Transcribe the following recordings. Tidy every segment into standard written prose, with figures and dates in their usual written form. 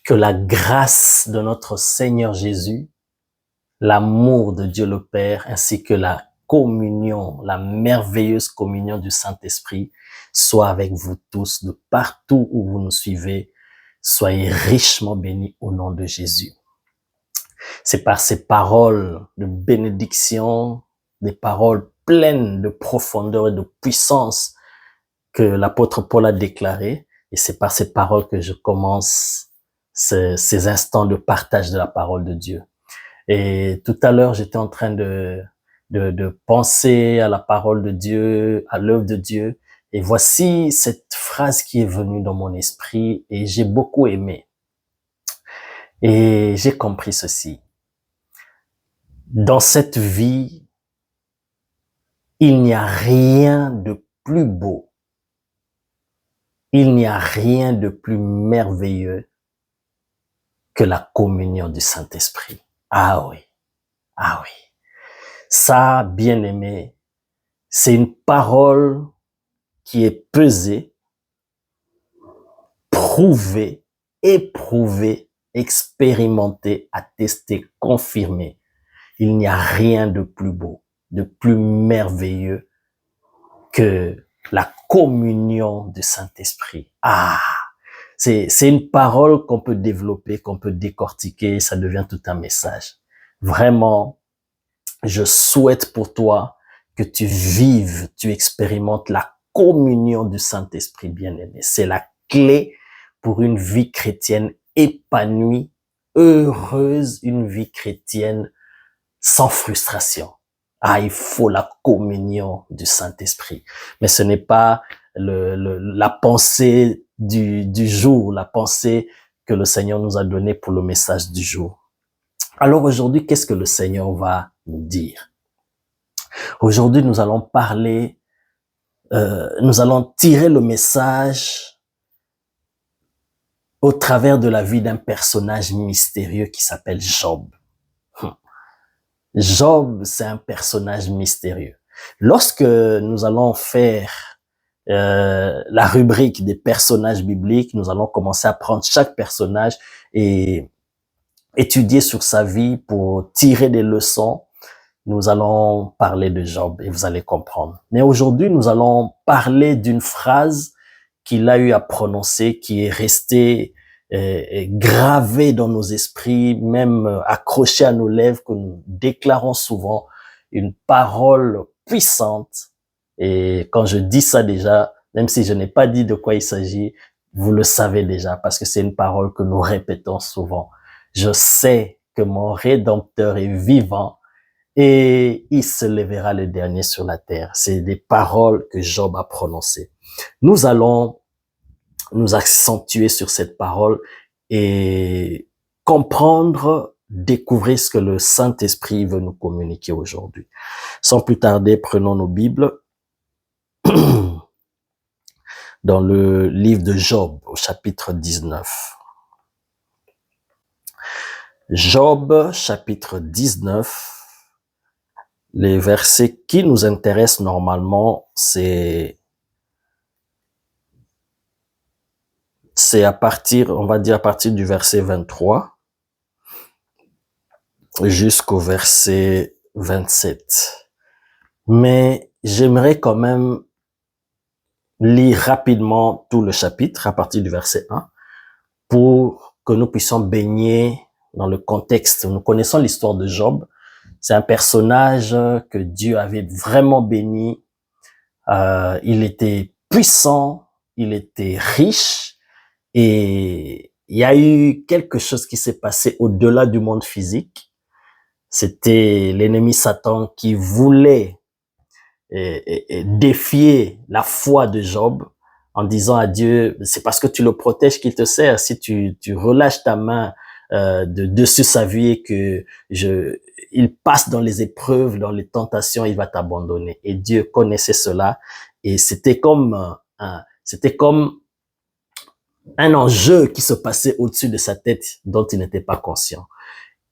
Que la grâce de notre Seigneur Jésus, l'amour de Dieu le Père, ainsi que la communion, la merveilleuse communion du Saint-Esprit, soit avec vous tous, de partout où vous nous suivez. Soyez richement bénis au nom de Jésus. C'est par ces paroles de bénédiction, des paroles pleines de profondeur et de puissance que l'apôtre Paul a déclaré. Et c'est par ces paroles que je commence ces instants de partage de la parole de Dieu. Et tout à l'heure, j'étais en train de penser à la parole de Dieu, à l'œuvre de Dieu. Et voici cette phrase qui est venue dans mon esprit et j'ai beaucoup aimé. Et j'ai compris ceci. Dans cette vie, il n'y a rien de plus beau. Il n'y a rien de plus merveilleux que la communion du Saint-Esprit. Ah oui, ah oui. Ça, bien-aimé, c'est une parole qui est pesée, prouvée, éprouvée, expérimentée, attestée, confirmée. Il n'y a rien de plus beau, de plus merveilleux que la communion du Saint-Esprit. Ah, c'est une parole qu'on peut développer, qu'on peut décortiquer, ça devient tout un message. Vraiment, je souhaite pour toi que tu vives, tu expérimentes la communion du Saint-Esprit bien-aimé. C'est la clé pour une vie chrétienne épanouie, heureuse, une vie chrétienne sans frustration. Ah, il faut la communion du Saint-Esprit. Mais ce n'est pas la pensée du jour, la pensée que le Seigneur nous a donnée pour le message du jour. Alors aujourd'hui, qu'est-ce que le Seigneur va nous dire? Aujourd'hui, nous allons parler, nous allons tirer le message au travers de la vie d'un personnage mystérieux qui s'appelle Job. Job, c'est un personnage mystérieux. Lorsque nous allons faire la rubrique des personnages bibliques, nous allons commencer à prendre chaque personnage et étudier sur sa vie pour tirer des leçons. Nous allons parler de Job et vous allez comprendre. Mais aujourd'hui, nous allons parler d'une phrase qu'il a eu à prononcer, qui est restée gravée dans nos esprits, même accrochée à nos lèvres, que nous déclarons souvent, une parole puissante. Et quand je dis ça déjà, même si je n'ai pas dit de quoi il s'agit, vous le savez déjà, parce que c'est une parole que nous répétons souvent. Je sais que mon Rédempteur est vivant et il se lèvera le dernier sur la terre. C'est des paroles que Job a prononcées. Nous allons nous accentuer sur cette parole et comprendre, découvrir ce que le Saint-Esprit veut nous communiquer aujourd'hui. Sans plus tarder, prenons nos Bibles dans le livre de Job, au chapitre 19. Job, chapitre 19. Les versets qui nous intéressent normalement, c'est à partir, on va dire à partir du verset 23 jusqu'au verset 27. Mais j'aimerais quand même lire rapidement tout le chapitre à partir du verset 1 pour que nous puissions baigner dans le contexte. Nous connaissons l'histoire de Job. C'est un personnage que Dieu avait vraiment béni. Il était puissant, il était riche et il y a eu quelque chose qui s'est passé au-delà du monde physique. C'était l'ennemi Satan qui voulait défier la foi de Job en disant à Dieu, c'est parce que tu le protèges qu'il te sert. Si tu relâches ta main de dessus sa vie et que il passe dans les épreuves, dans les tentations, il va t'abandonner. Et Dieu connaissait cela et c'était comme un enjeu qui se passait au-dessus de sa tête dont il n'était pas conscient.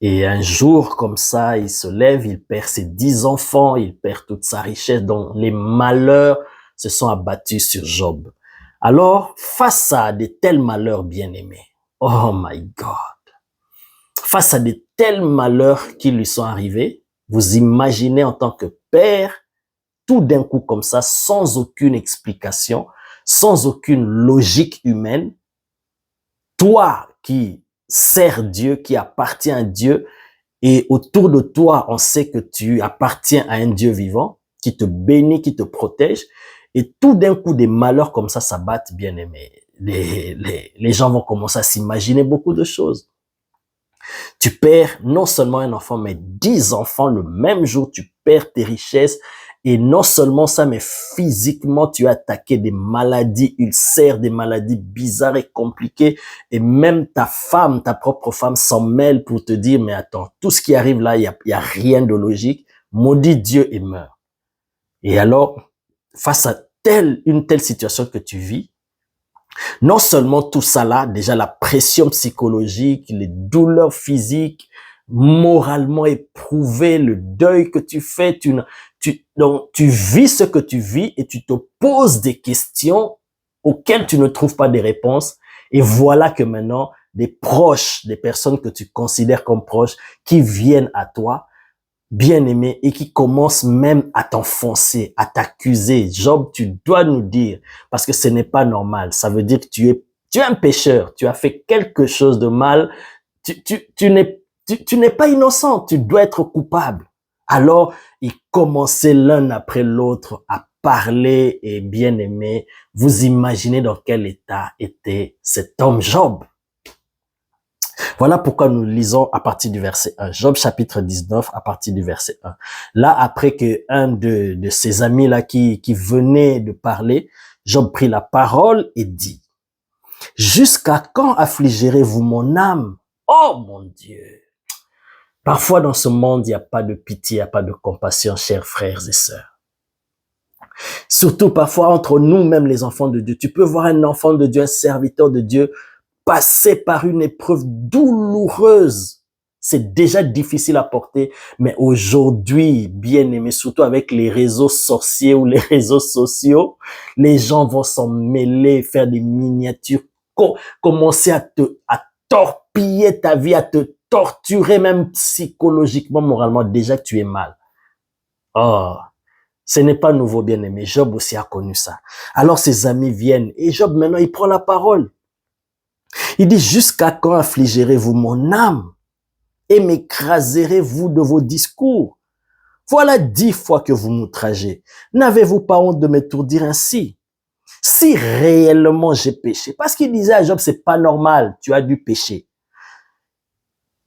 Et un jour, comme ça, il se lève, il perd ses 10 enfants, il perd toute sa richesse, dont les malheurs se sont abattus sur Job. Alors, face à de tels malheurs bien-aimés, Oh my God. Face à de tels malheurs qui lui sont arrivés, vous imaginez en tant que père, tout d'un coup comme ça, sans aucune explication, sans aucune logique humaine, toi qui sers Dieu, qui appartient à Dieu, et autour de toi, on sait que tu appartiens à un Dieu vivant, qui te bénit, qui te protège, et tout d'un coup, des malheurs comme ça s'abattent, bien aimé. Les gens vont commencer à s'imaginer beaucoup de choses. Tu perds non seulement un enfant, mais 10 enfants le même jour, tu perds tes richesses. Et non seulement ça, mais physiquement, tu as attaqué des maladies ulcères, des maladies bizarres et compliquées. Et même ta femme, ta propre femme s'en mêle pour te dire, mais attends, tout ce qui arrive là, il y a rien de logique. Maudit Dieu et meurs. Et alors, face à une telle situation que tu vis, non seulement tout ça là, déjà la pression psychologique, les douleurs physiques, moralement éprouvé, le deuil que tu fais, donc, tu vis ce que tu vis et tu te poses des questions auxquelles tu ne trouves pas des réponses. Et voilà que maintenant, des proches, des personnes que tu considères comme proches, qui viennent à toi, bien-aimé, et qui commencent même à t'enfoncer, à t'accuser. Job, tu dois nous dire, parce que ce n'est pas normal. Ça veut dire que tu es un pécheur, tu as fait quelque chose de mal, tu n'es pas innocent, tu dois être coupable. Alors, ils commençaient l'un après l'autre à parler, et bien aimé, vous imaginez dans quel état était cet homme Job. Voilà pourquoi nous lisons à partir du verset 1. Job chapitre 19 à partir du verset 1. Là, après que un de ses amis là qui venait de parler, Job prit la parole et dit: jusqu'à quand affligerez-vous mon âme? Oh mon Dieu! Parfois dans ce monde, il n'y a pas de pitié, il n'y a pas de compassion, chers frères et sœurs. Surtout parfois entre nous-mêmes les enfants de Dieu. Tu peux voir un enfant de Dieu, un serviteur de Dieu, passer par une épreuve douloureuse. C'est déjà difficile à porter, mais aujourd'hui, bien aimé, surtout avec les réseaux sorciers ou les réseaux sociaux, les gens vont s'en mêler, faire des miniatures, commencer à torpiller ta vie, à te torturer même psychologiquement, moralement. Déjà, tu es mal. Oh, ce n'est pas nouveau, bien aimé. Job aussi a connu ça. Alors ses amis viennent et Job maintenant, il prend la parole. Il dit: jusqu'à quand affligerez-vous mon âme et m'écraserez-vous de vos discours? Voilà 10 fois que vous m'outragez. N'avez-vous pas honte de m'étourdir ainsi? Si réellement j'ai péché, parce qu'il disait à Job, c'est pas normal, tu as dû pécher.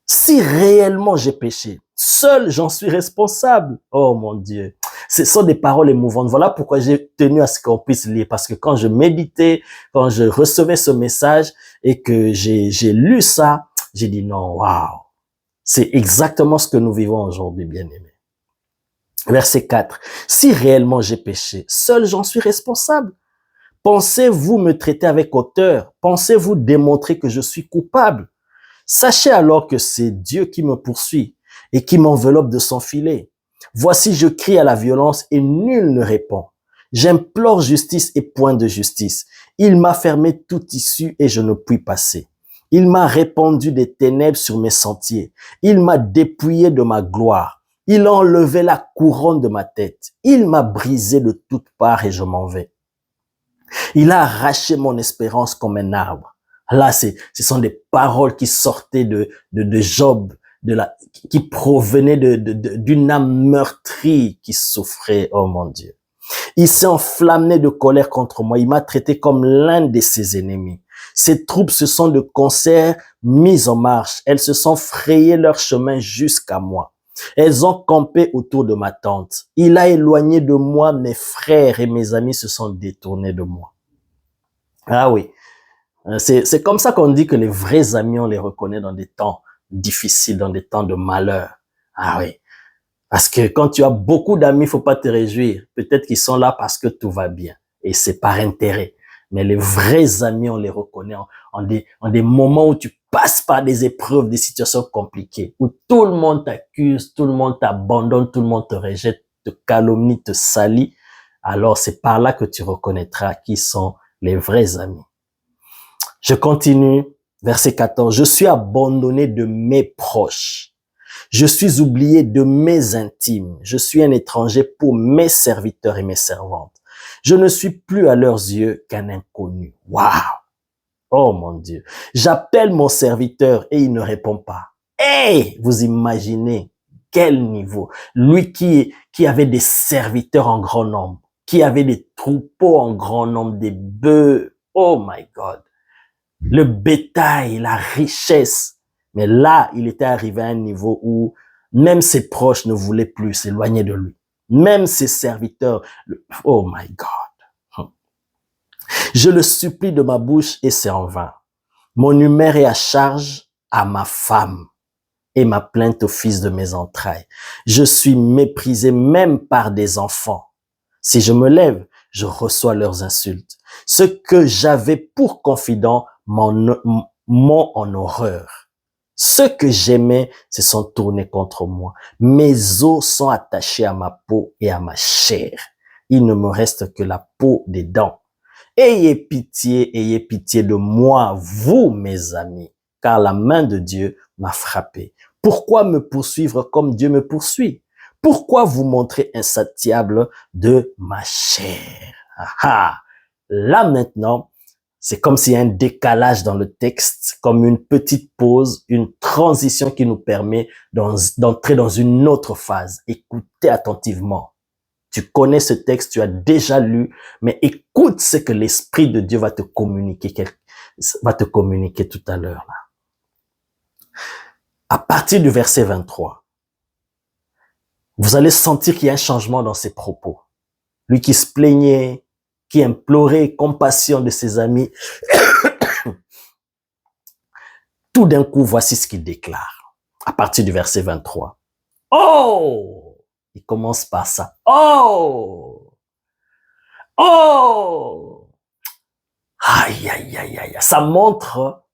Si réellement j'ai péché, seul j'en suis responsable. Oh mon Dieu. Ce sont des paroles émouvantes. Voilà pourquoi j'ai tenu à ce qu'on puisse lire. Parce que quand je méditais, quand je recevais ce message et que j'ai lu ça, j'ai dit non, waouh. C'est exactement ce que nous vivons aujourd'hui, bien-aimés. Verset 4. Si réellement j'ai péché, seul j'en suis responsable. Pensez-vous me traiter avec hauteur? Pensez-vous démontrer que je suis coupable? Sachez alors que c'est Dieu qui me poursuit et qui m'enveloppe de son filet. Voici, je crie à la violence et nul ne répond. J'implore justice et point de justice. Il m'a fermé toute issue et je ne puis passer. Il m'a répandu des ténèbres sur mes sentiers. Il m'a dépouillé de ma gloire. Il a enlevé la couronne de ma tête. Il m'a brisé de toutes parts et je m'en vais. Il a arraché mon espérance comme un arbre. Là, ce sont des paroles qui sortaient de Job, qui provenaient d'une âme meurtrie qui souffrait. Oh mon Dieu. Il s'est enflammé de colère contre moi. Il m'a traité comme l'un de ses ennemis. Ses troupes se sont de concert mises en marche. Elles se sont frayées leur chemin jusqu'à moi. Elles ont campé autour de ma tente. Il a éloigné de moi mes frères et mes amis se sont détournés de moi. Ah oui. C'est comme ça qu'on dit que les vrais amis, on les reconnaît dans des temps difficiles, dans des temps de malheur. Ah oui. Parce que quand tu as beaucoup d'amis, faut pas te réjouir. Peut-être qu'ils sont là parce que tout va bien. Et c'est par intérêt. Mais les vrais amis, on les reconnaît en des moments où tu passes par des épreuves, des situations compliquées, où tout le monde t'accuse, tout le monde t'abandonne, tout le monde te rejette, te calomnie, te salit. Alors c'est par là que tu reconnaîtras qui sont les vrais amis. Je continue. Verset 14, je suis abandonné de mes proches. Je suis oublié de mes intimes. Je suis un étranger pour mes serviteurs et mes servantes. Je ne suis plus à leurs yeux qu'un inconnu. Waouh! Oh mon Dieu. J'appelle mon serviteur et il ne répond pas. Hey! Vous imaginez quel niveau? Lui qui avait des serviteurs en grand nombre, qui avait des troupeaux en grand nombre, des bœufs. Oh my God. Le bétail, la richesse. Mais là, il était arrivé à un niveau où même ses proches ne voulaient plus s'éloigner de lui. Même ses serviteurs. Oh my God. Je le supplie de ma bouche et c'est en vain. Mon humeur est à charge à ma femme et ma plainte au fils de mes entrailles. Je suis méprisé même par des enfants. Si je me lève, je reçois leurs insultes. Ce que j'avais pour confident m'ont en horreur. Ceux que j'aimais se sont tournés contre moi. Mes os sont attachés à ma peau et à ma chair. Il ne me reste que la peau des dents. Ayez pitié de moi, vous, mes amis, car la main de Dieu m'a frappé. Pourquoi me poursuivre comme Dieu me poursuit? Pourquoi vous montrer insatiable de ma chair? Ah, là maintenant, c'est comme s'il y a un décalage dans le texte, comme une petite pause, une transition qui nous permet d'entrer dans une autre phase. Écoutez attentivement. Tu connais ce texte, tu as déjà lu, mais écoute ce que l'Esprit de Dieu va te communiquer tout à l'heure. À partir du verset 23, vous allez sentir qu'il y a un changement dans ses propos. Lui qui se plaignait, qui implorait compassion de ses amis, tout d'un coup, voici ce qu'il déclare. À partir du verset 23. Oh! Il commence par ça. Oh! Oh! Aïe, aïe, aïe, aïe. Ça montre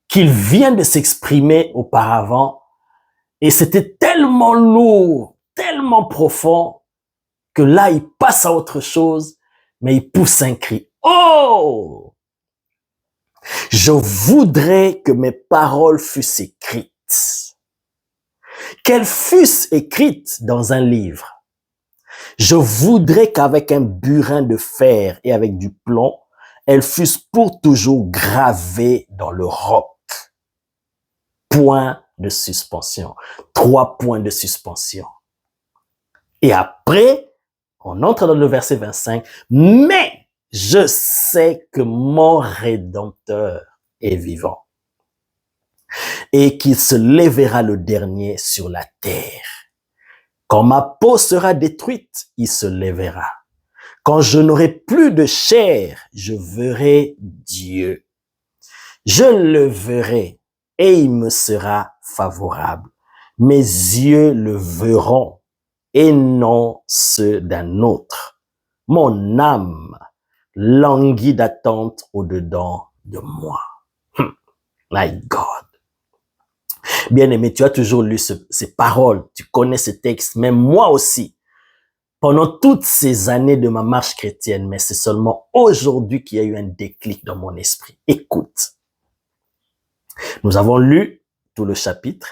qu'il vient de s'exprimer auparavant et c'était tellement lourd, tellement profond que là, il passe à autre chose, mais il pousse un cri. Oh! Je voudrais que mes paroles fussent écrites. Qu'elles fussent écrites dans un livre. Je voudrais qu'avec un burin de fer et avec du plomb, elles fussent pour toujours gravées dans le roc. Point de suspension. 3 points de suspension. Et après, on entre dans le verset 25. Mais je sais que mon Rédempteur est vivant et qu'il se lèvera le dernier sur la terre. Quand ma peau sera détruite, il se lèvera. Quand je n'aurai plus de chair, je verrai Dieu. Je le verrai et il me sera favorable. Mes yeux le verront et non ceux d'un autre. Mon âme languit d'attente au-dedans de moi. My God. Bien-aimé, tu as toujours lu ces paroles, tu connais ce texte, même moi aussi. Pendant toutes ces années de ma marche chrétienne, mais c'est seulement aujourd'hui qu'il y a eu un déclic dans mon esprit. Écoute. Nous avons lu tout le chapitre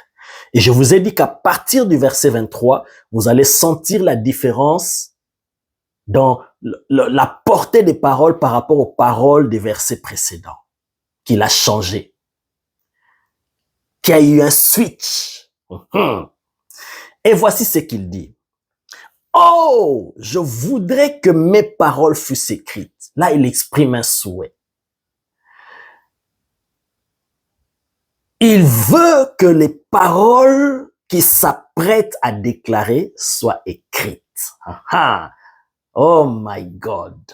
et je vous ai dit qu'à partir du verset 23, vous allez sentir la différence dans la portée des paroles par rapport aux paroles des versets précédents, qu'il a changé, qu'il y a eu un switch. Et voici ce qu'il dit. Oh, je voudrais que mes paroles fussent écrites. Là, il exprime un souhait. Il veut que les paroles qu'il s'apprête à déclarer soient écrites. Oh my God.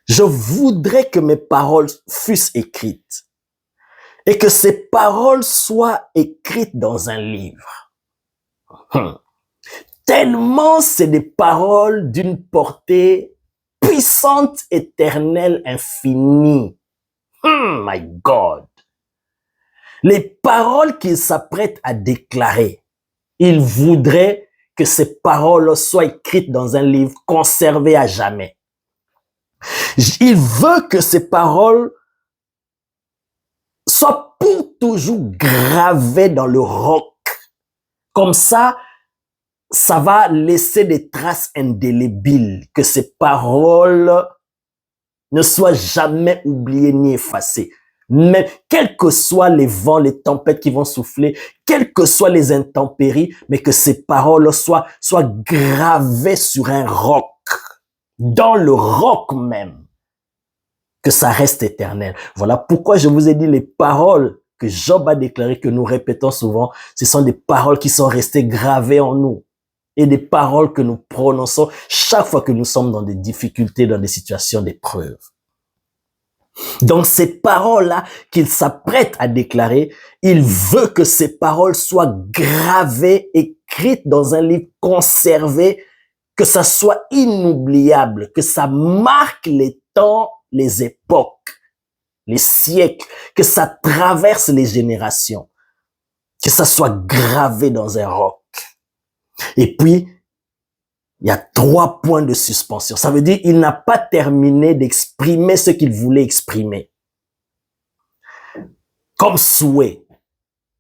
Je voudrais que mes paroles fussent écrites et que ces paroles soient écrites dans un livre. Tellement c'est des paroles d'une portée puissante, éternelle, infinie. My God. Les paroles qu'il s'apprête à déclarer, il voudrait que ces paroles soient écrites dans un livre conservé à jamais. Il veut que ces paroles toujours gravé dans le roc. Comme ça va laisser des traces indélébiles, que ces paroles ne soient jamais oubliées ni effacées. Mais quels que soient les vents, les tempêtes qui vont souffler, quelles que soient les intempéries, mais que ces paroles soient gravées sur un roc, dans le roc même, que ça reste éternel. Voilà pourquoi je vous ai dit les paroles que Job a déclarées, que nous répétons souvent, ce sont des paroles qui sont restées gravées en nous et des paroles que nous prononçons chaque fois que nous sommes dans des difficultés, dans des situations d'épreuve. Donc ces paroles-là qu'il s'apprête à déclarer, il veut que ces paroles soient gravées, écrites dans un livre conservé, que ça soit inoubliable, que ça marque les temps, les époques, les siècles, que ça traverse les générations, que ça soit gravé dans un roc. Et puis, il y a 3 points de suspension. Ça veut dire qu'il n'a pas terminé d'exprimer ce qu'il voulait exprimer comme souhait.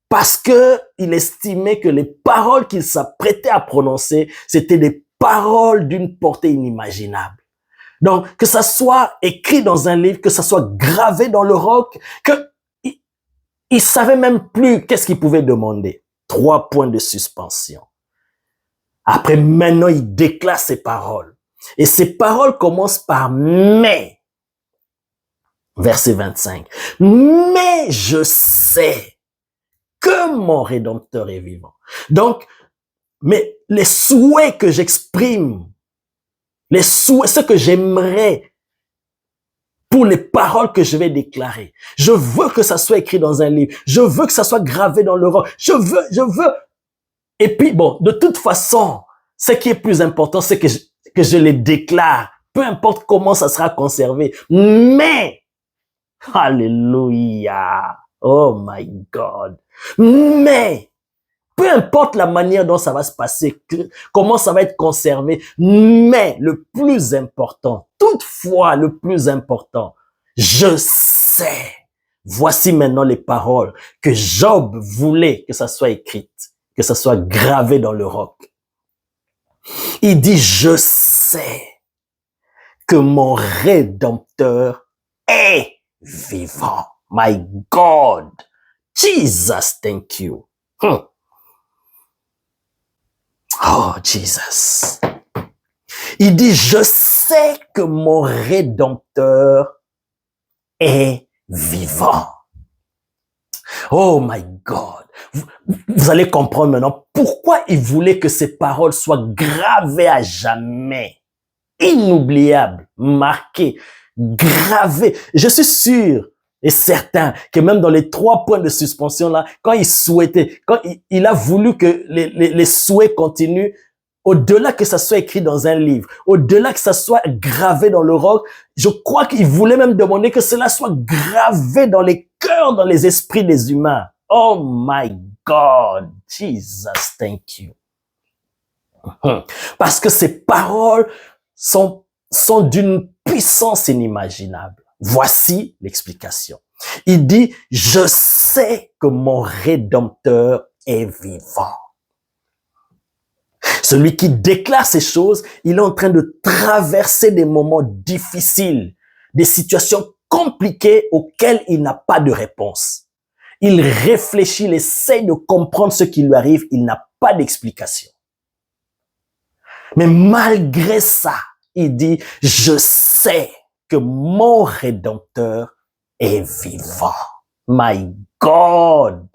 Parce que il estimait que les paroles qu'il s'apprêtait à prononcer, c'était des paroles d'une portée inimaginable. Donc, que ça soit écrit dans un livre, que ça soit gravé dans le roc, que il savait même plus qu'est-ce qu'il pouvait demander. 3 points de suspension. Après, maintenant, il déclare ses paroles. Et ces paroles commencent par « mais ». Verset 25. « Mais je sais que mon Rédempteur est vivant. » Donc, mais les souhaits que j'exprime, les souhaits, ce que j'aimerais pour les paroles que je vais déclarer. Je veux que ça soit écrit dans un livre. Je veux que ça soit gravé dans le roc. Je veux. Et puis, bon, de toute façon, ce qui est plus important, c'est que je les déclare. Peu importe comment ça sera conservé. Mais, alléluia. Oh my God. Mais, peu importe la manière dont ça va se passer, comment ça va être conservé, mais le plus important, toutefois le plus important, je sais. Voici maintenant les paroles que Job voulait que ça soit écrite, que ça soit gravé dans le roc. Il dit, je sais que mon Rédempteur est vivant. My God. Jesus, thank you. Oh, Jesus. Il dit, je sais que mon Rédempteur est vivant. Oh my God. Vous allez comprendre maintenant pourquoi il voulait que ces paroles soient gravées à jamais, inoubliables, marquées, gravées. Je suis sûr et certain que même dans les 3 points de suspension là, quand il souhaitait, quand il a voulu que les souhaits continuent, au-delà que ça soit écrit dans un livre, au-delà que ça soit gravé dans le roc, je crois qu'il voulait même demander que cela soit gravé dans les cœurs, dans les esprits des humains. Oh my God, Jesus, thank you. Parce que ces paroles sont d'une puissance inimaginable. Voici l'explication. Il dit, je sais que mon Rédempteur est vivant. Celui qui déclare ces choses, il est en train de traverser des moments difficiles, des situations compliquées auxquelles il n'a pas de réponse. Il réfléchit, il essaie de comprendre ce qui lui arrive, il n'a pas d'explication. Mais malgré ça, il dit, je sais que mon Rédempteur est vivant. My God!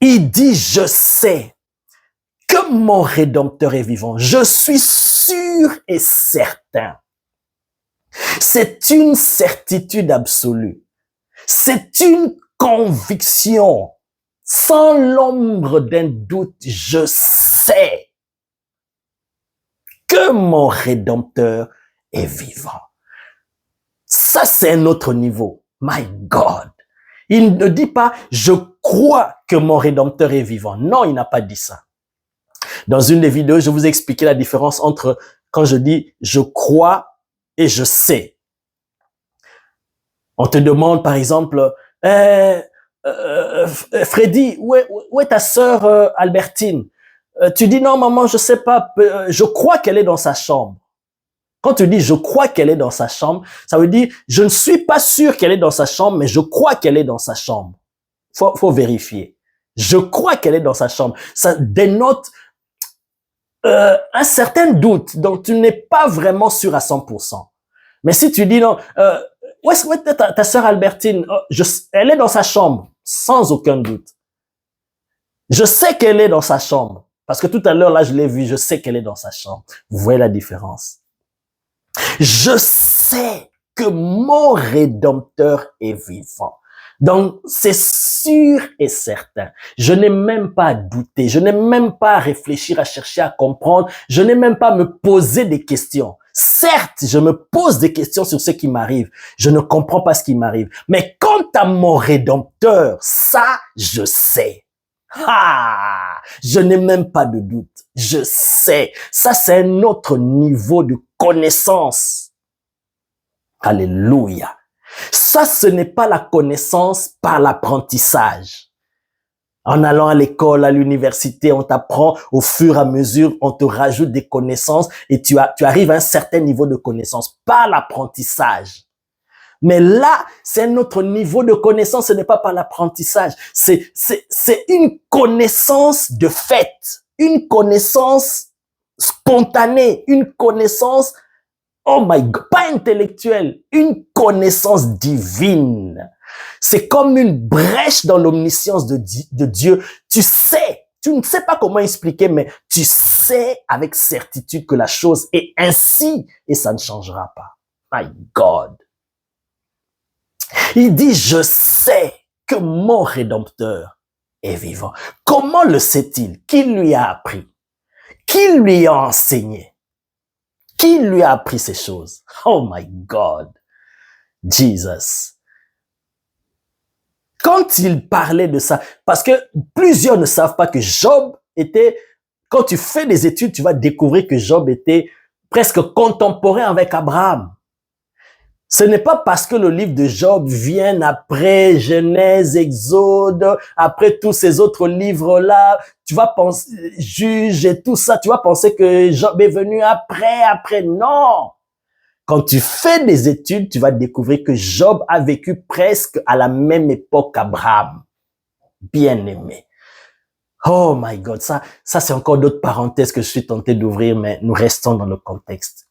Il dit, je sais que mon Rédempteur est vivant. Je suis sûr et certain. C'est une certitude absolue. C'est une conviction. Sans l'ombre d'un doute, je sais que mon Rédempteur est vivant. Ça, c'est un autre niveau. My God. Il ne dit pas, je crois que mon Rédempteur est vivant. Non, il n'a pas dit ça. Dans une des vidéos, je vous ai expliqué la différence entre quand je dis je crois et je sais. On te demande, par exemple, Freddy, où est ta sœur Albertine? Tu dis, non, maman, je sais pas, je crois qu'elle est dans sa chambre. Quand tu dis, je crois qu'elle est dans sa chambre, ça veut dire, je ne suis pas sûr qu'elle est dans sa chambre, mais je crois qu'elle est dans sa chambre. Faut vérifier. Je crois qu'elle est dans sa chambre. Ça dénote un certain doute, donc tu n'es pas vraiment sûr à 100%. Mais si tu dis non, où est ta sœur Albertine? Elle est dans sa chambre, sans aucun doute. Je sais qu'elle est dans sa chambre, parce que tout à l'heure, là, je l'ai vu, je sais qu'elle est dans sa chambre. Vous voyez la différence? Je sais que mon Rédempteur est vivant. Donc, c'est sûr et certain. Je n'ai même pas à douter. Je n'ai même pas à réfléchir, à chercher à comprendre. Je n'ai même pas à me poser des questions. Certes, je me pose des questions sur ce qui m'arrive. Je ne comprends pas ce qui m'arrive. Mais quant à mon Rédempteur, ça, je sais. Ah, je n'ai même pas de doute. Je sais. Ça, c'est un autre niveau de connaissance. Alléluia. Ça, ce n'est pas la connaissance par l'apprentissage. En allant à l'école, à l'université, on t'apprend au fur et à mesure, on te rajoute des connaissances et tu arrives à un certain niveau de connaissance par l'apprentissage. Mais là, c'est un autre niveau de connaissance, ce n'est pas par l'apprentissage. C'est une connaissance de fait, une connaissance spontanée, une connaissance, oh my God, pas intellectuelle, une connaissance divine. C'est comme une brèche dans l'omniscience de Dieu. Tu sais, tu ne sais pas comment expliquer, mais tu sais avec certitude que la chose est ainsi et ça ne changera pas. My God. Il dit, je sais que mon Rédempteur est vivant. Comment le sait-il? Qui lui a appris? Qui lui a enseigné? Qui lui a appris ces choses? Oh my God. Jesus. Quand il parlait de ça, parce que plusieurs ne savent pas que Job était, quand tu fais des études, tu vas découvrir que Job était presque contemporain avec Abraham. Ce n'est pas parce que le livre de Job vient après Genèse, Exode, après tous ces autres livres-là, tu vas penser, Juge et tout ça, tu vas penser que Job est venu après, non. Quand tu fais des études, tu vas découvrir que Job a vécu presque à la même époque qu'Abraham. Bien-aimé. Oh my God, ça c'est encore d'autres parenthèses que je suis tenté d'ouvrir, mais nous restons dans le contexte.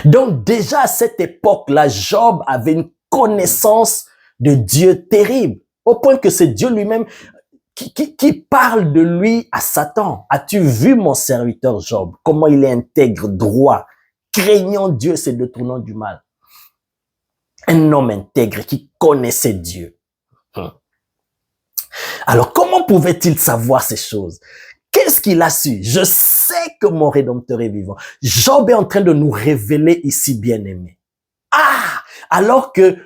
Donc déjà à cette époque-là, Job avait une connaissance de Dieu terrible, au point que c'est Dieu lui-même qui parle de lui à Satan. As-tu vu mon serviteur Job, comment il est intègre, droit, craignant Dieu, se détournant du mal. Un homme intègre qui connaissait Dieu. Alors comment pouvait-il savoir ces choses? Qu'est-ce qu'il a su? Je sais que mon Rédempteur est vivant. Job est en train de nous révéler ici, bien-aimé. Ah! Alors que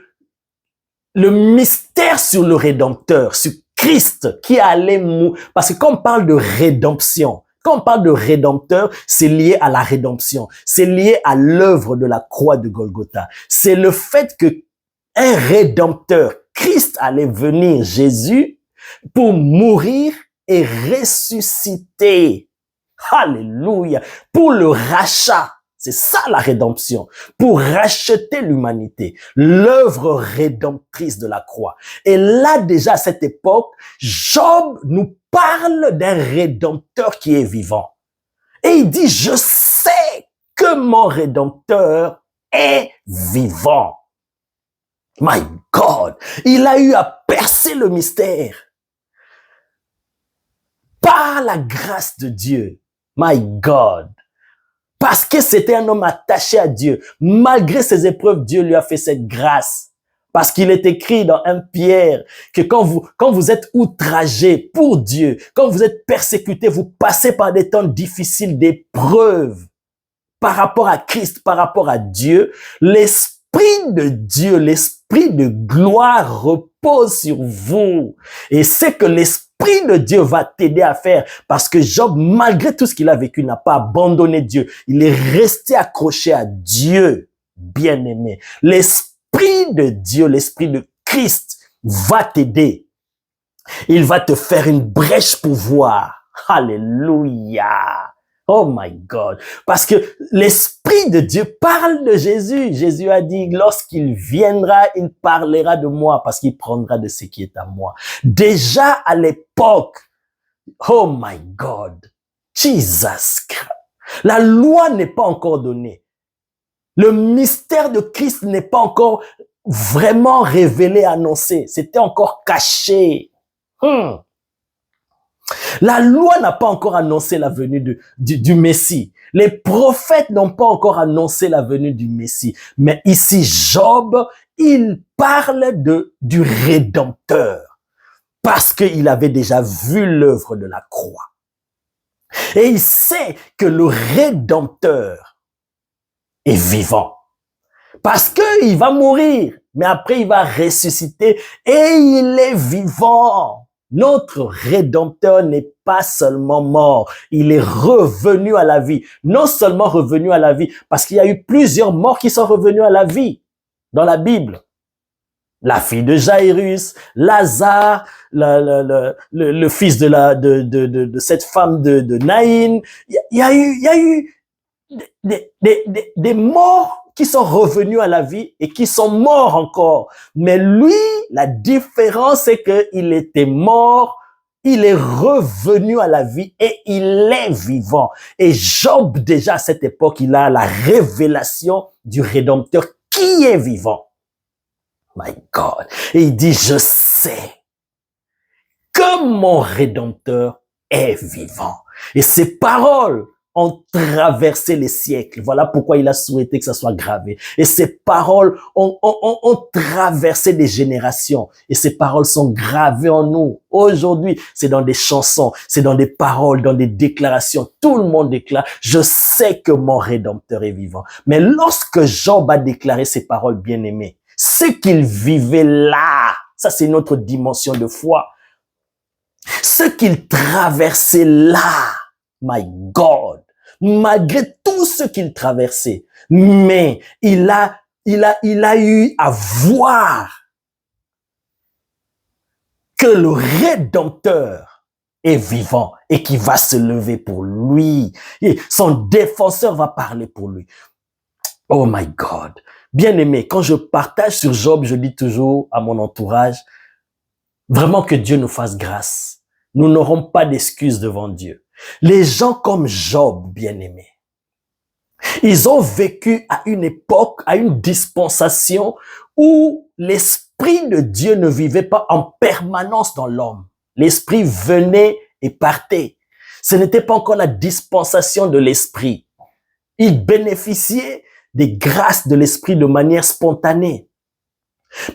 le mystère sur le Rédempteur, sur Christ qui allait mourir, parce que quand on parle de rédemption, quand on parle de Rédempteur, c'est lié à la rédemption. C'est lié à l'œuvre de la croix de Golgotha. C'est le fait que un Rédempteur, Christ allait venir, Jésus, pour mourir et ressusciter. Alléluia. Pour le rachat. C'est ça la rédemption. Pour racheter l'humanité. L'œuvre rédemptrice de la croix. Et là, déjà, à cette époque, Job nous parle d'un Rédempteur qui est vivant. Et il dit, je sais que mon Rédempteur est vivant. My God. Il a eu à percer le mystère. Par la grâce de Dieu, my God, parce que c'était un homme attaché à Dieu, malgré ses épreuves, Dieu lui a fait cette grâce. Parce qu'il est écrit dans 1 Pierre que quand vous êtes outragé pour Dieu, quand vous êtes persécuté, vous passez par des temps difficiles d'épreuves par rapport à Christ, par rapport à Dieu, l'Esprit de Dieu, l'Esprit de gloire repose sur vous. Et c'est que l'Esprit de Dieu va t'aider à faire, parce que Job, malgré tout ce qu'il a vécu, n'a pas abandonné Dieu. Il est resté accroché à Dieu, bien-aimé. L'Esprit l'Esprit de Dieu, l'Esprit de Christ va t'aider. Il va te faire une brèche pour voir. Alléluia. Oh my God. Parce que l'Esprit de Dieu parle de Jésus. Jésus a dit, lorsqu'il viendra, il parlera de moi parce qu'il prendra de ce qui est à moi. Déjà à l'époque, oh my God, Jesus Christ. La loi n'est pas encore donnée. Le mystère de Christ n'est pas encore vraiment révélé, annoncé. C'était encore caché. La loi n'a pas encore annoncé la venue du Messie. Les prophètes n'ont pas encore annoncé la venue du Messie. Mais ici, Job, il parle du Rédempteur. Parce qu'il avait déjà vu l'œuvre de la croix. Et il sait que le Rédempteur est vivant. Parce qu'il va mourir. Mais après, il va ressusciter et il est vivant. Notre Rédempteur n'est pas seulement mort, il est revenu à la vie. Non seulement revenu à la vie, parce qu'il y a eu plusieurs morts qui sont revenus à la vie dans la Bible. La fille de Jairus, Lazare, le fils de cette femme de Naïn. Il y a eu des morts qui sont revenus à la vie et qui sont morts encore. Mais lui, la différence, c'est qu'il était mort, il est revenu à la vie et il est vivant. Et Job, déjà à cette époque, il a la révélation du Rédempteur qui est vivant. My God. Et il dit, je sais que mon Rédempteur est vivant. Et ces paroles ont traversé les siècles. Voilà pourquoi il a souhaité que ça soit gravé. Et ces paroles ont traversé des générations. Et ces paroles sont gravées en nous. Aujourd'hui, c'est dans des chansons, c'est dans des paroles, dans des déclarations. Tout le monde déclare, je sais que mon Rédempteur est vivant. Mais lorsque Job a déclaré ces paroles bien-aimées, ce qu'il vivait là, ça c'est notre dimension de foi. Ce qu'il traversait là, my God, malgré tout ce qu'il traversait, mais il a eu à voir que le Rédempteur est vivant et qui va se lever pour lui. Et son défenseur va parler pour lui. Oh my God. Bien aimé, quand je partage sur Job, je dis toujours à mon entourage, vraiment que Dieu nous fasse grâce. Nous n'aurons pas d'excuses devant Dieu. Les gens comme Job, bien aimé, ils ont vécu à une époque, à une dispensation où l'Esprit de Dieu ne vivait pas en permanence dans l'homme. L'Esprit venait et partait. Ce n'était pas encore la dispensation de l'Esprit. Ils bénéficiaient des grâces de l'Esprit de manière spontanée.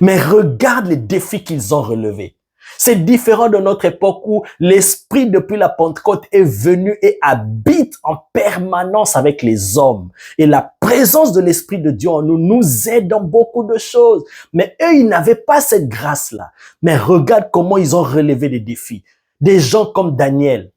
Mais regarde les défis qu'ils ont relevés. C'est différent de notre époque où l'Esprit depuis la Pentecôte est venu et habite en permanence avec les hommes. Et la présence de l'Esprit de Dieu en nous nous aide dans beaucoup de choses. Mais eux, ils n'avaient pas cette grâce-là. Mais regarde comment ils ont relevé des défis. Des gens comme Daniel,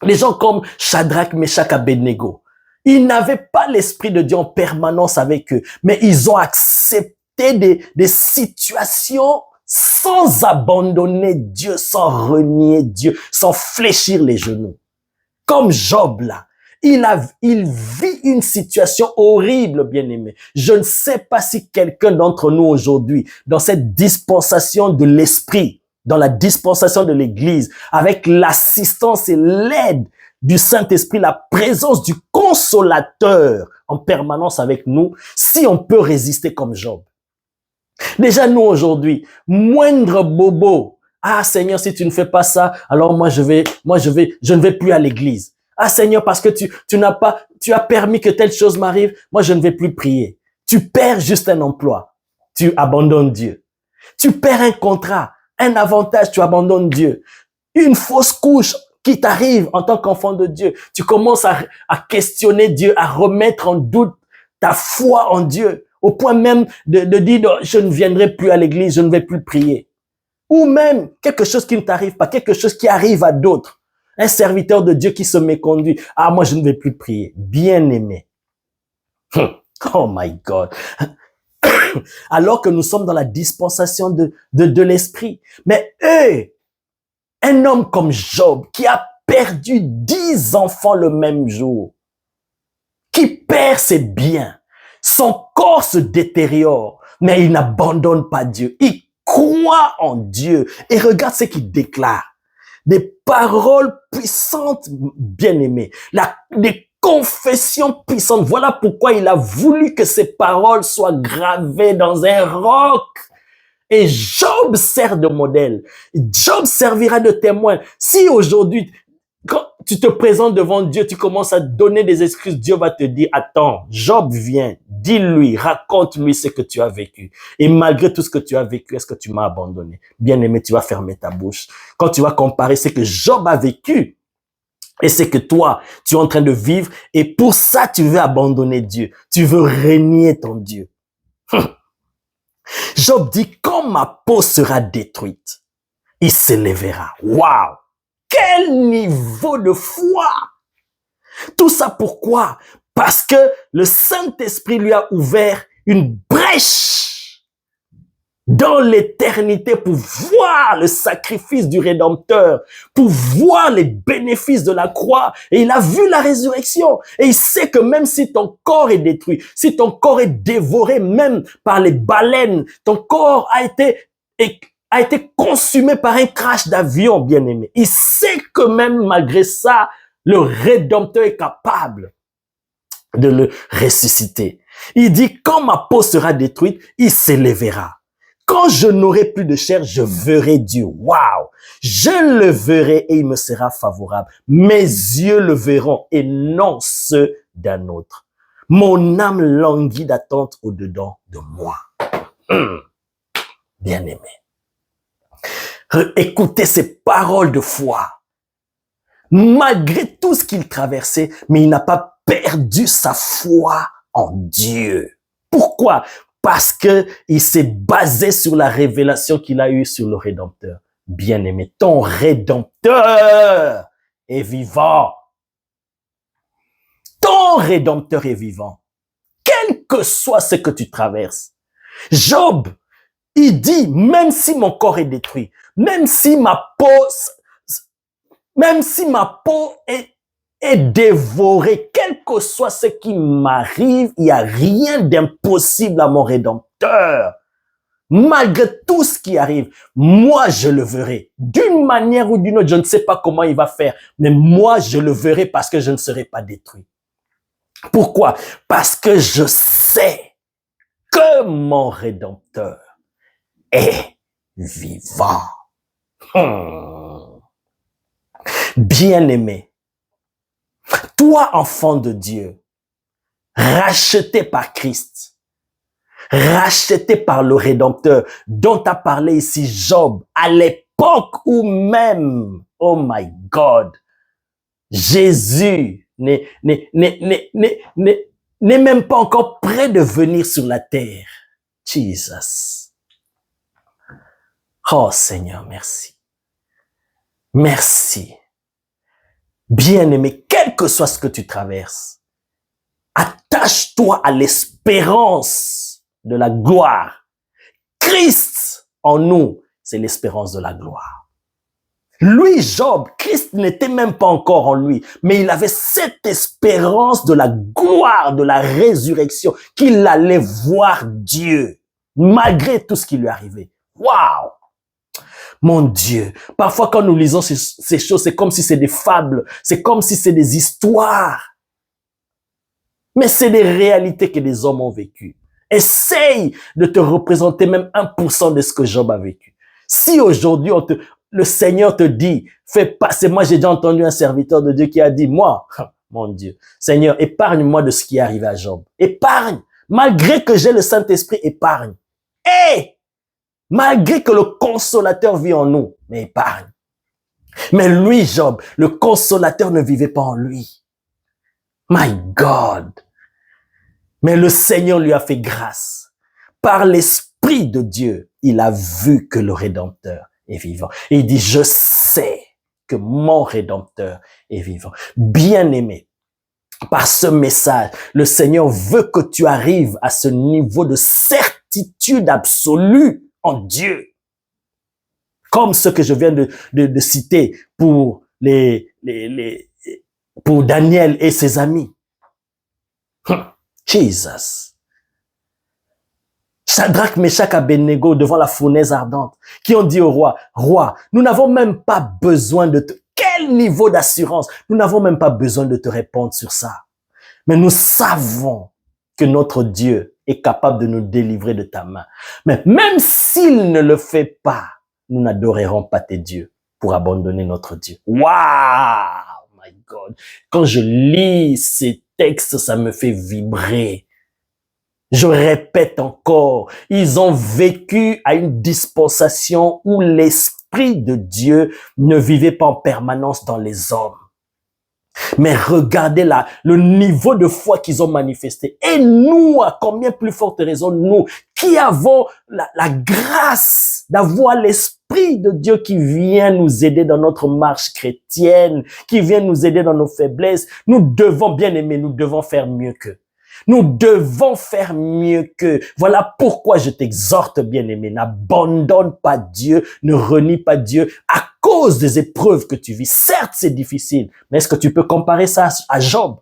des gens comme Shadrach, Meshach, Abednego. Ils n'avaient pas l'Esprit de Dieu en permanence avec eux, mais ils ont accepté des situations sans abandonner Dieu, sans renier Dieu, sans fléchir les genoux. Comme Job là, il vit une situation horrible, bien-aimé. Je ne sais pas si quelqu'un d'entre nous aujourd'hui, dans cette dispensation de l'Esprit, dans la dispensation de l'Église, avec l'assistance et l'aide du Saint-Esprit, la présence du Consolateur en permanence avec nous, si on peut résister comme Job. Déjà, nous, aujourd'hui, moindre bobo. Ah, Seigneur, si tu ne fais pas ça, alors je ne vais plus à l'église. Ah, Seigneur, parce que tu as permis que telle chose m'arrive, moi, je ne vais plus prier. Tu perds juste un emploi. Tu abandonnes Dieu. Tu perds un contrat, un avantage, tu abandonnes Dieu. Une fausse couche qui t'arrive en tant qu'enfant de Dieu. Tu commences à questionner Dieu, à remettre en doute ta foi en Dieu. Au point même de dire, non, je ne viendrai plus à l'église, je ne vais plus prier. Ou même quelque chose qui ne t'arrive pas, quelque chose qui arrive à d'autres. Un serviteur de Dieu qui se méconduit. Ah, moi, je ne vais plus prier. Bien-aimé. Oh my God. alors que nous sommes dans la dispensation de l'esprit. Mais eux, un homme comme Job, qui a perdu 10 enfants le même jour, qui perd ses biens, son corps se détériore, mais il n'abandonne pas Dieu. Il croit en Dieu. Et regarde ce qu'il déclare. Des paroles puissantes, bien-aimés. Des confessions puissantes. Voilà pourquoi il a voulu que ces paroles soient gravées dans un roc. Et Job sert de modèle. Job servira de témoin. Si aujourd'hui, quand tu te présentes devant Dieu, tu commences à donner des excuses, Dieu va te dire, attends, Job vient, dis-lui, raconte-lui ce que tu as vécu. Et malgré tout ce que tu as vécu, est-ce que tu m'as abandonné? Bien-aimé, tu vas fermer ta bouche. Quand tu vas comparer ce que Job a vécu et ce que toi, tu es en train de vivre, et pour ça, tu veux abandonner Dieu. Tu veux renier ton Dieu. Job dit, quand ma peau sera détruite, il s'élèvera. Waouh! Quel niveau de foi! Tout ça pourquoi? Parce que le Saint-Esprit lui a ouvert une brèche dans l'éternité pour voir le sacrifice du Rédempteur, pour voir les bénéfices de la croix. Et il a vu la résurrection. Et il sait que même si ton corps est détruit, si ton corps est dévoré même par les baleines, ton corps a été consumé par un crash d'avion, bien-aimé. Il sait que même malgré ça, le Rédempteur est capable de le ressusciter. Il dit, quand ma peau sera détruite, il s'élèvera. Quand je n'aurai plus de chair, je verrai Dieu. Waouh! Je le verrai et il me sera favorable. Mes yeux le verront et non ceux d'un autre. Mon âme languit d'attente au-dedans de moi. Bien-aimé. Écoutez ces paroles de foi. Malgré tout ce qu'il traversait, mais il n'a pas perdu sa foi en Dieu. Pourquoi? Parce que il s'est basé sur la révélation qu'il a eue sur le Rédempteur. Bien-aimé, ton Rédempteur est vivant. Ton Rédempteur est vivant. Quel que soit ce que tu traverses. Job, il dit, même si mon corps est détruit, même si ma peau est dévorée, quel que soit ce qui m'arrive, il n'y a rien d'impossible à mon Rédempteur. Malgré tout ce qui arrive, moi je le verrai. D'une manière ou d'une autre, je ne sais pas comment il va faire, mais moi je le verrai parce que je ne serai pas détruit. Pourquoi? Parce que je sais que mon Rédempteur est vivant. Bien-aimé, toi enfant de Dieu, racheté par Christ, racheté par le Rédempteur dont a parlé ici Job, à l'époque où même, oh my God, Jésus n'est même pas encore prêt de venir sur la terre. Jesus. Oh Seigneur, merci. Merci. Bien-aimé, quel que soit ce que tu traverses, attache-toi à l'espérance de la gloire. Christ en nous, c'est l'espérance de la gloire. Lui, Job, Christ n'était même pas encore en lui, mais il avait cette espérance de la gloire, de la résurrection, qu'il allait voir Dieu, malgré tout ce qui lui arrivait. Waouh! Mon Dieu, parfois quand nous lisons ces choses, c'est comme si c'est des fables, c'est comme si c'est des histoires. Mais c'est des réalités que des hommes ont vécues. Essaye de te représenter même 1% de ce que Job a vécu. Si aujourd'hui le Seigneur te dit, fais passer, moi j'ai déjà entendu un serviteur de Dieu qui a dit, moi, mon Dieu, Seigneur, épargne-moi de ce qui est arrivé à Job. Épargne, malgré que j'ai le Saint-Esprit, épargne. Malgré que le consolateur vit en nous, mais épargne. Mais lui, Job, le consolateur ne vivait pas en lui. My God. Mais le Seigneur lui a fait grâce. Par l'Esprit de Dieu, il a vu que le Rédempteur est vivant. Et il dit, je sais que mon Rédempteur est vivant. Bien-aimé, par ce message, le Seigneur veut que tu arrives à ce niveau de certitude certitude absolue en Dieu. Comme ce que je viens de citer pour pour Daniel et ses amis. Jesus. Shadrach, Meshach, Abednego devant la fournaise ardente, qui ont dit au roi, roi, nous n'avons même pas besoin de te... Quel niveau d'assurance? Nous n'avons même pas besoin de te répondre sur ça. Mais nous savons que notre Dieu est capable de nous délivrer de ta main. Mais même s'il ne le fait pas, nous n'adorerons pas tes dieux pour abandonner notre Dieu. Wow, my God. Quand je lis ces textes, ça me fait vibrer. Je répète encore, ils ont vécu à une dispensation où l'Esprit de Dieu ne vivait pas en permanence dans les hommes. Mais regardez là, le niveau de foi qu'ils ont manifesté. Et nous, à combien plus forte raison, nous, qui avons la grâce d'avoir l'Esprit de Dieu qui vient nous aider dans notre marche chrétienne, qui vient nous aider dans nos faiblesses, nous devons, bien aimer, nous devons faire mieux qu'eux. Nous devons faire mieux qu'eux. Voilà pourquoi je t'exhorte, bien-aimé, n'abandonne pas Dieu, ne renie pas Dieu à cause des épreuves que tu vis. Certes, c'est difficile, mais est-ce que tu peux comparer ça à Job?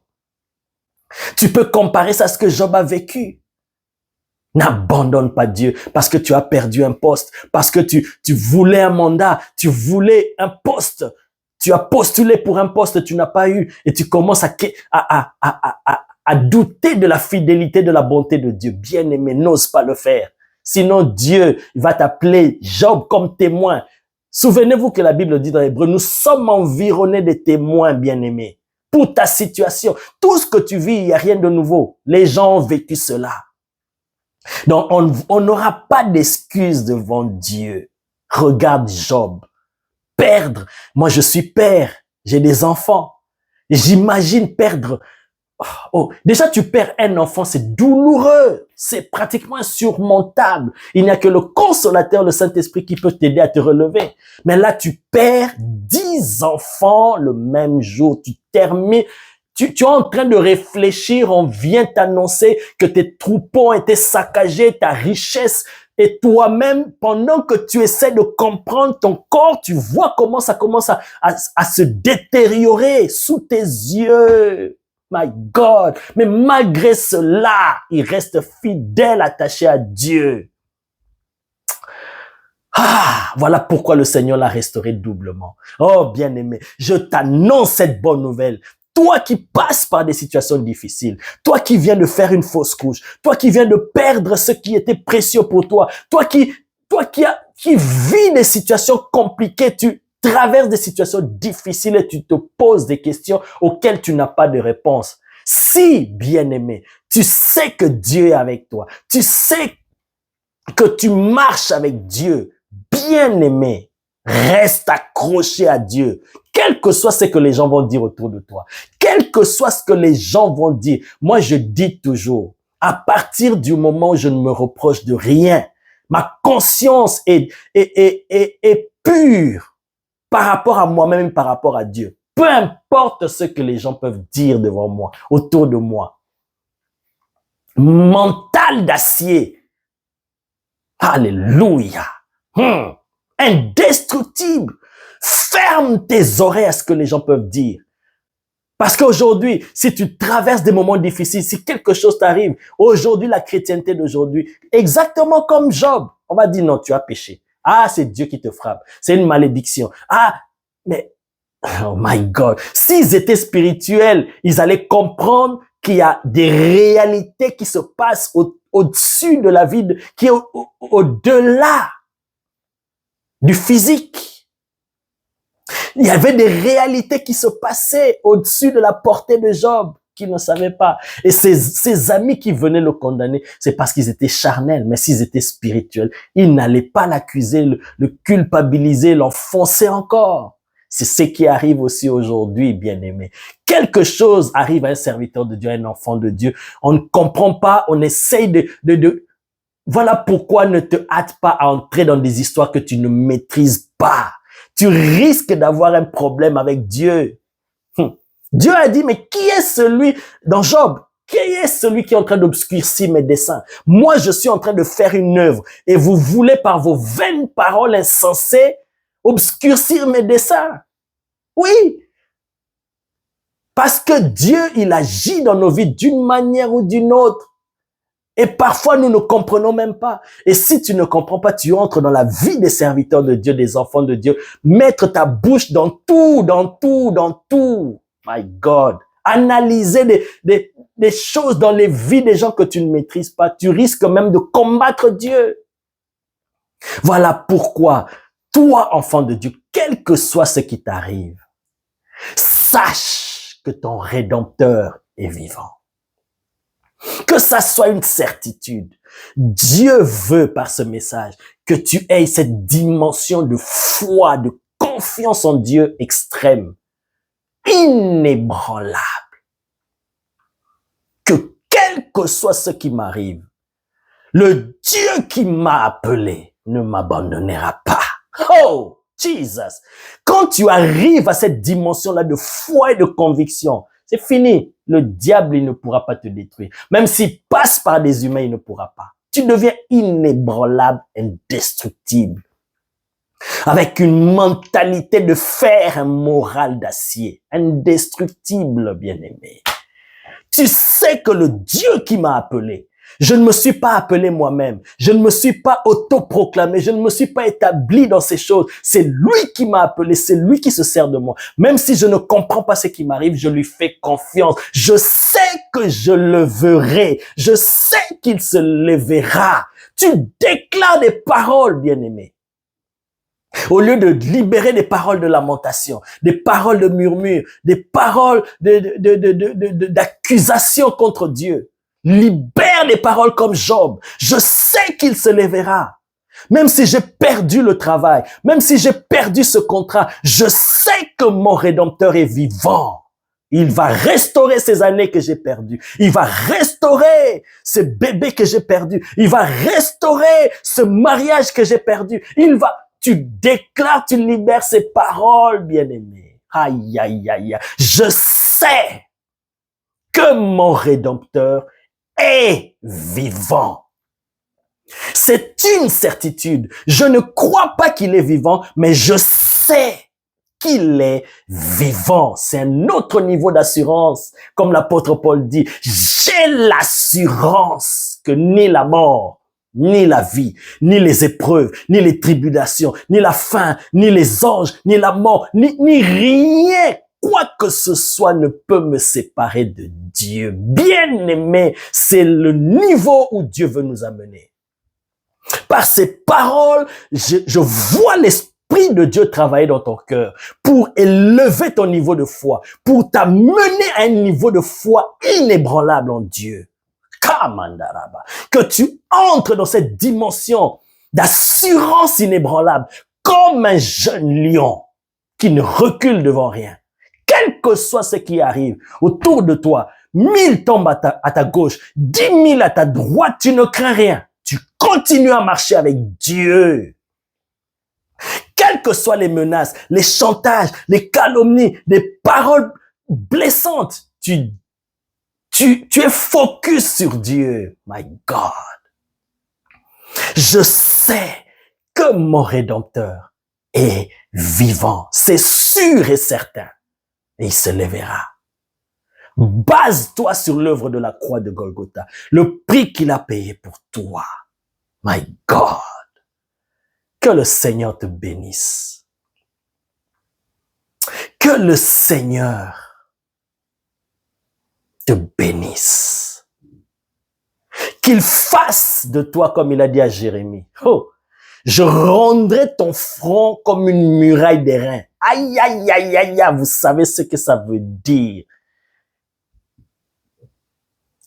Tu peux comparer ça à ce que Job a vécu. N'abandonne pas Dieu parce que tu as perdu un poste, parce que tu voulais un mandat, tu voulais un poste, tu as postulé pour un poste, tu n'as pas eu et tu commences à douter de la fidélité, de la bonté de Dieu. Bien-aimé, n'ose pas le faire. Sinon, Dieu va t'appeler Job comme témoin. Souvenez-vous que la Bible dit dans Hébreux, nous sommes environnés de témoins, bien-aimés. Pour ta situation, tout ce que tu vis, il n'y a rien de nouveau. Les gens ont vécu cela. Donc, on n'aura pas d'excuses devant Dieu. Regarde Job. Perdre. Moi, je suis père. J'ai des enfants. J'imagine perdre. Oh, déjà, tu perds un enfant, c'est douloureux. C'est pratiquement insurmontable. Il n'y a que le consolateur, le Saint-Esprit qui peut t'aider à te relever. Mais là, tu perds 10 enfants le même jour. Tu termines. Tu es en train de réfléchir, on vient t'annoncer que tes troupeaux ont été saccagés, ta richesse, et toi-même, pendant que tu essaies de comprendre ton corps, tu vois comment ça commence à se détériorer sous tes yeux. My God! Mais malgré cela, il reste fidèle, attaché à Dieu. Ah, voilà pourquoi le Seigneur l'a restauré doublement. Oh, bien-aimé, je t'annonce cette bonne nouvelle. Toi qui passes par des situations difficiles, toi qui viens de faire une fausse couche, toi qui viens de perdre ce qui était précieux pour toi, toi qui vis des situations compliquées, tu traverses des situations difficiles et tu te poses des questions auxquelles tu n'as pas de réponse. Si, bien-aimé, tu sais que Dieu est avec toi, tu sais que tu marches avec Dieu, bien-aimé, reste accroché à Dieu. Quel que soit ce que les gens vont dire autour de toi, quel que soit ce que les gens vont dire, moi je dis toujours, à partir du moment où je ne me reproche de rien, ma conscience est pure par rapport à moi-même, par rapport à Dieu. Peu importe ce que les gens peuvent dire devant moi, autour de moi. Mental d'acier. Alléluia. Indestructible. Ferme tes oreilles à ce que les gens peuvent dire. Parce qu'aujourd'hui, si tu traverses des moments difficiles, si quelque chose t'arrive, aujourd'hui, la chrétienté d'aujourd'hui, exactement comme Job, on va dire non, tu as péché. Ah, c'est Dieu qui te frappe. C'est une malédiction. Ah, mais, oh my God. S'ils étaient spirituels, ils allaient comprendre qu'il y a des réalités qui se passent au-dessus de la vie, qui est au-delà du physique. Il y avait des réalités qui se passaient au-dessus de la portée de Job, qu'il ne savait pas. Et ses amis qui venaient le condamner, c'est parce qu'ils étaient charnels. Mais s'ils étaient spirituels, ils n'allaient pas l'accuser, le culpabiliser, l'enfoncer encore. C'est ce qui arrive aussi aujourd'hui, bien-aimé. Quelque chose arrive à un serviteur de Dieu, à un enfant de Dieu. On ne comprend pas, on essaye Voilà pourquoi ne te hâte pas à entrer dans des histoires que tu ne maîtrises pas. Tu risques d'avoir un problème avec Dieu. Dieu a dit, mais qui est celui dans Job? Qui est celui qui est en train d'obscurcir mes desseins? Moi, je suis en train de faire une œuvre et vous voulez par vos vaines paroles insensées obscurcir mes desseins. Oui. Parce que Dieu, il agit dans nos vies d'une manière ou d'une autre. Et parfois, nous ne comprenons même pas. Et si tu ne comprends pas, tu entres dans la vie des serviteurs de Dieu, des enfants de Dieu. Mettre ta bouche dans tout, dans tout, dans tout. My God. Analyser des choses dans les vies des gens que tu ne maîtrises pas. Tu risques même de combattre Dieu. Voilà pourquoi, toi, enfant de Dieu, quel que soit ce qui t'arrive, sache que ton Rédempteur est vivant. Que ça soit une certitude. Dieu veut par ce message que tu aies cette dimension de foi, de confiance en Dieu extrême, inébranlable. Que quel que soit ce qui m'arrive, le Dieu qui m'a appelé ne m'abandonnera pas. Oh, Jesus! Quand tu arrives à cette dimension-là de foi et de conviction, c'est fini. Le diable, il ne pourra pas te détruire. Même s'il passe par des humains, il ne pourra pas. Tu deviens inébranlable, indestructible. Avec une mentalité de fer, un moral d'acier. Indestructible, bien-aimé. Tu sais que le Dieu qui m'a appelé, je ne me suis pas appelé moi-même. Je ne me suis pas autoproclamé. Je ne me suis pas établi dans ces choses. C'est lui qui m'a appelé. C'est lui qui se sert de moi. Même si je ne comprends pas ce qui m'arrive, je lui fais confiance. Je sais que je le verrai. Je sais qu'il se lèvera. Tu déclares des paroles, bien-aimé. Au lieu de libérer des paroles de lamentation, des paroles de murmure, des paroles d'accusation contre Dieu. Libère des paroles comme Job. Je sais qu'il se lèvera. Même si j'ai perdu le travail, même si j'ai perdu ce contrat, je sais que mon Rédempteur est vivant. Il va restaurer ces années que j'ai perdues. Il va restaurer ce bébé que j'ai perdu. Il va restaurer ce mariage que j'ai perdu. Tu déclares, tu libères ces paroles, bien-aimé. Aïe, aïe, aïe, aïe. Je sais que mon Rédempteur est vivant. C'est une certitude. Je ne crois pas qu'il est vivant, mais je sais qu'il est vivant. C'est un autre niveau d'assurance. Comme l'apôtre Paul dit, j'ai l'assurance que ni la mort, ni la vie, ni les épreuves, ni les tribulations, ni la faim, ni les anges, ni la mort, ni rien, quoi que ce soit ne peut me séparer de Dieu. Bien-aimé, c'est le niveau où Dieu veut nous amener. Par ces paroles, je vois l'Esprit de Dieu travailler dans ton cœur pour élever ton niveau de foi, pour t'amener à un niveau de foi inébranlable en Dieu. Que tu entres dans cette dimension d'assurance inébranlable comme un jeune lion qui ne recule devant rien. Quel que soit ce qui arrive autour de toi, 1000 tombent à ta gauche, 10 000 à ta droite, tu ne crains rien. Tu continues à marcher avec Dieu. Quelles que soient les menaces, les chantages, les calomnies, les paroles blessantes, tu es focus sur Dieu. My God. Je sais que mon Rédempteur est vivant. C'est sûr et certain. Et il se lèvera. Base-toi sur l'œuvre de la croix de Golgotha. Le prix qu'il a payé pour toi. My God. Que le Seigneur te bénisse. Que le Seigneur te bénisse. Qu'il fasse de toi comme il a dit à Jérémie. Oh, je rendrai ton front comme une muraille d'airain. Aïe, aïe, aïe, aïe, aïe, vous savez ce que ça veut dire.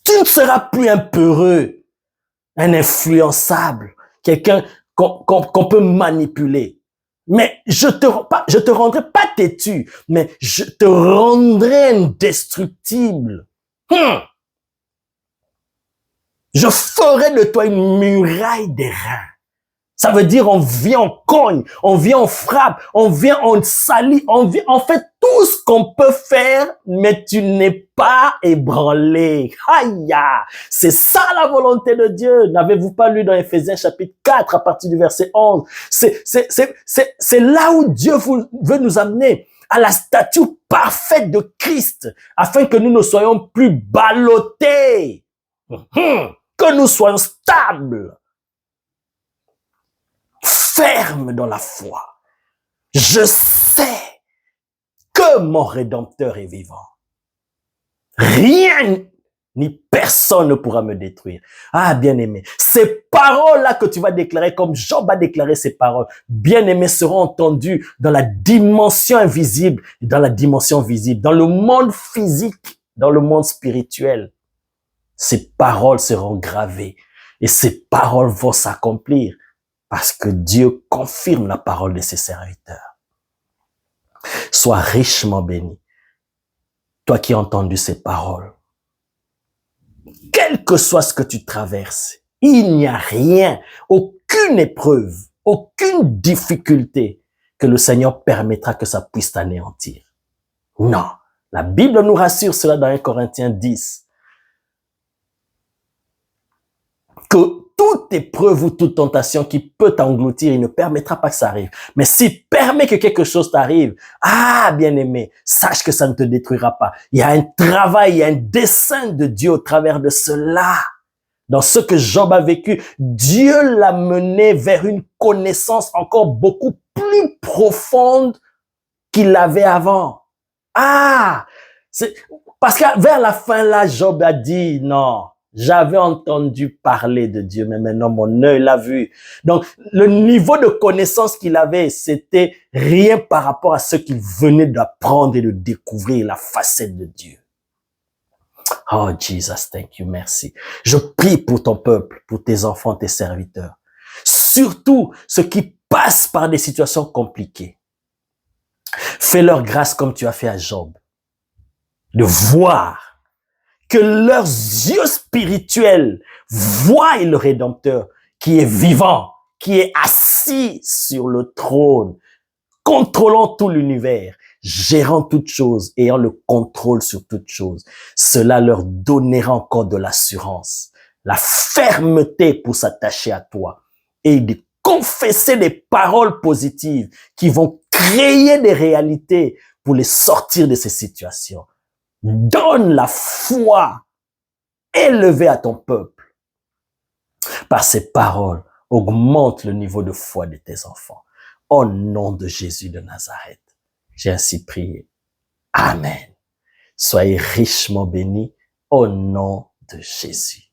Tu ne seras plus un peureux, un influençable, quelqu'un qu'on peut manipuler. Mais je te rendrai pas têtu, mais je te rendrai indestructible. Je ferai de toi une muraille d'airain. Ça veut dire on vient, on cogne, on vient, on frappe, on vient, on salit, on fait tout ce qu'on peut faire, mais tu n'es pas ébranlé. Aïe! C'est ça la volonté de Dieu. N'avez-vous pas lu dans Éphésiens chapitre 4 à partir du verset 11? C'est là où Dieu veut nous amener, à la stature parfaite de Christ, afin que nous ne soyons plus ballottés, que nous soyons stables, fermes dans la foi. Je sais que mon Rédempteur est vivant. Rien ni personne ne pourra me détruire. Ah, bien-aimé, ces paroles-là que tu vas déclarer, comme Job a déclaré ces paroles, bien-aimés, seront entendues dans la dimension invisible, dans la dimension visible, dans le monde physique, dans le monde spirituel. Ces paroles seront gravées et ces paroles vont s'accomplir parce que Dieu confirme la parole de ses serviteurs. Sois richement béni, toi qui as entendu ces paroles. Quel que soit ce que tu traverses, il n'y a rien, aucune épreuve, aucune difficulté que le Seigneur permettra que ça puisse t'anéantir. Non, la Bible nous rassure cela dans 1 Corinthiens 10. Que toute épreuve ou toute tentation qui peut t'engloutir, il ne permettra pas que ça arrive. Mais s'il permet que quelque chose t'arrive, ah, bien-aimé, sache que ça ne te détruira pas. Il y a un travail, il y a un dessein de Dieu au travers de cela. Dans ce que Job a vécu, Dieu l'a mené vers une connaissance encore beaucoup plus profonde qu'il avait avant. Ah, c'est parce que vers la fin là, Job a dit non. J'avais entendu parler de Dieu, mais maintenant mon œil l'a vu. Donc, le niveau de connaissance qu'il avait, c'était rien par rapport à ce qu'il venait d'apprendre et de découvrir, la facette de Dieu. Oh, Jesus, thank you, merci. Je prie pour ton peuple, pour tes enfants, tes serviteurs. Surtout ceux qui passent par des situations compliquées. Fais-leur grâce comme tu as fait à Job. De voir que leurs yeux spirituels voient le Rédempteur qui est vivant, qui est assis sur le trône, contrôlant tout l'univers, gérant toutes choses, ayant le contrôle sur toutes choses. Cela leur donnera encore de l'assurance, la fermeté pour s'attacher à toi et de confesser des paroles positives qui vont créer des réalités pour les sortir de ces situations. Donne la foi élevée à ton peuple. Par ces paroles, augmente le niveau de foi de tes enfants. Au nom de Jésus de Nazareth, j'ai ainsi prié. Amen. Soyez richement bénis au nom de Jésus.